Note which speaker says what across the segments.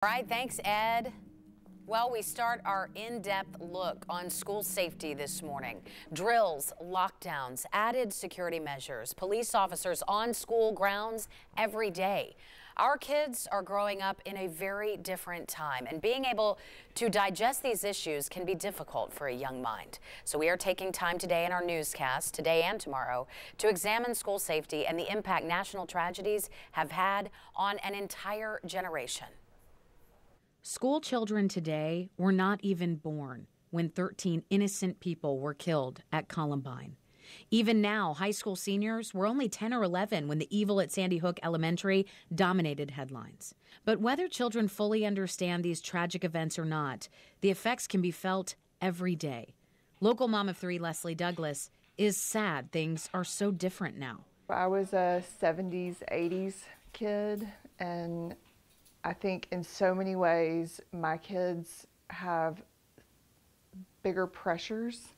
Speaker 1: All right, thanks, Ed. Well, we start our in-depth look on school safety this morning. Drills, lockdowns, added security measures, police officers on school grounds every day. Our kids are growing up in a very different time, and being able to digest these issues can be difficult for a young mind. So we are taking time today in our newscast, today and tomorrow, to examine school safety and the impact national tragedies have had on an entire generation.
Speaker 2: School children today were not even born when 13 innocent people were killed at Columbine. Even now, high school seniors were only 10 or 11 when the evil at Sandy Hook Elementary dominated headlines. But whether children fully understand these tragic events or not, the effects can be felt every day. Local mom of three, Leslie Douglas, is sad things are so different now.
Speaker 3: I was a 70s, 80s kid, and I think in so many ways my kids have bigger pressures.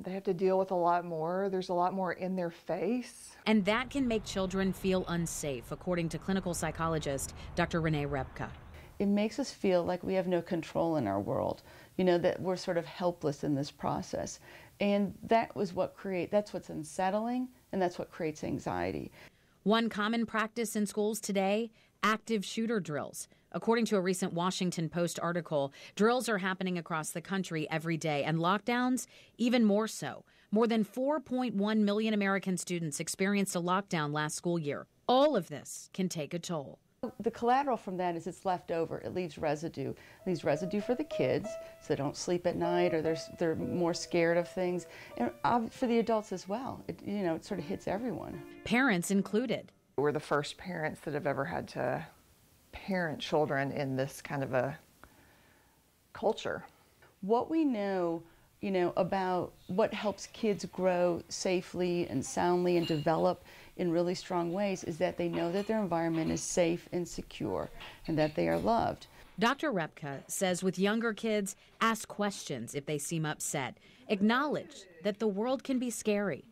Speaker 3: They have to deal with a lot more. There's a lot more in their face.
Speaker 2: And that can make children feel unsafe, according to clinical psychologist Dr. Renee Repka.
Speaker 4: It makes us feel like we have no control in our world, that we're sort of helpless in this process. And that's what's unsettling, and that's what creates anxiety.
Speaker 2: One common practice in schools today, active shooter drills. According to a recent Washington Post article, drills are happening across the country every day, and lockdowns even more so. More than 4.1 million American students experienced a lockdown last school year. All of this can take a toll.
Speaker 4: The collateral from that is it's left over. It leaves residue. It leaves residue for the kids, so they don't sleep at night or they're more scared of things. And for the adults as well. It sort of hits everyone.
Speaker 2: Parents included.
Speaker 3: We're the first parents that have ever had to parent children in this kind of a culture.
Speaker 4: What we know, about what helps kids grow safely and soundly and develop in really strong ways is that they know that their environment is safe and secure and that they are loved.
Speaker 2: Dr. Repka says with younger kids, ask questions if they seem upset. Acknowledge that the world can be scary.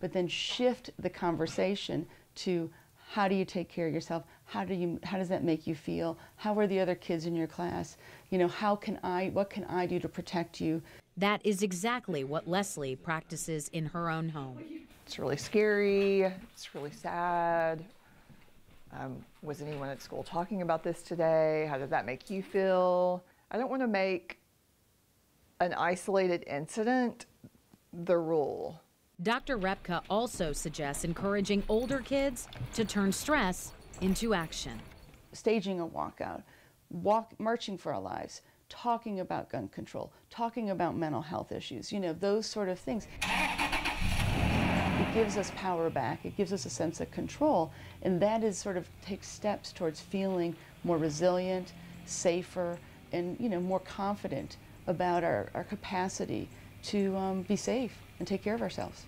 Speaker 4: But then shift the conversation to how do you take care of yourself? How does that make you feel? How are the other kids in your class? What can I do to protect you?
Speaker 2: That is exactly what Leslie practices in her own home.
Speaker 3: It's really scary. It's really sad. Was anyone at school talking about this today? How did that make you feel? I don't want to make an isolated incident the rule.
Speaker 2: Dr. Repka also suggests encouraging older kids to turn stress into action.
Speaker 4: Staging a walkout, marching for our lives, talking about gun control, talking about mental health issues, those sort of things. It gives us power back. It gives us a sense of control, and that is sort of takes steps towards feeling more resilient, safer, and more confident about our capacity to be safe and take care of ourselves.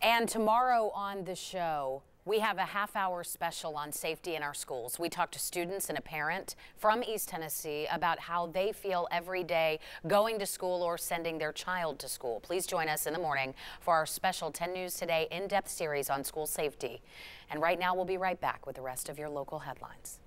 Speaker 1: And tomorrow on the show, we have a half-hour special on safety in our schools. We talk to students and a parent from East Tennessee about how they feel every day going to school or sending their child to school. Please join us in the morning for our special 10 News Today in-depth series on school safety. And right now, we'll be right back with the rest of your local headlines.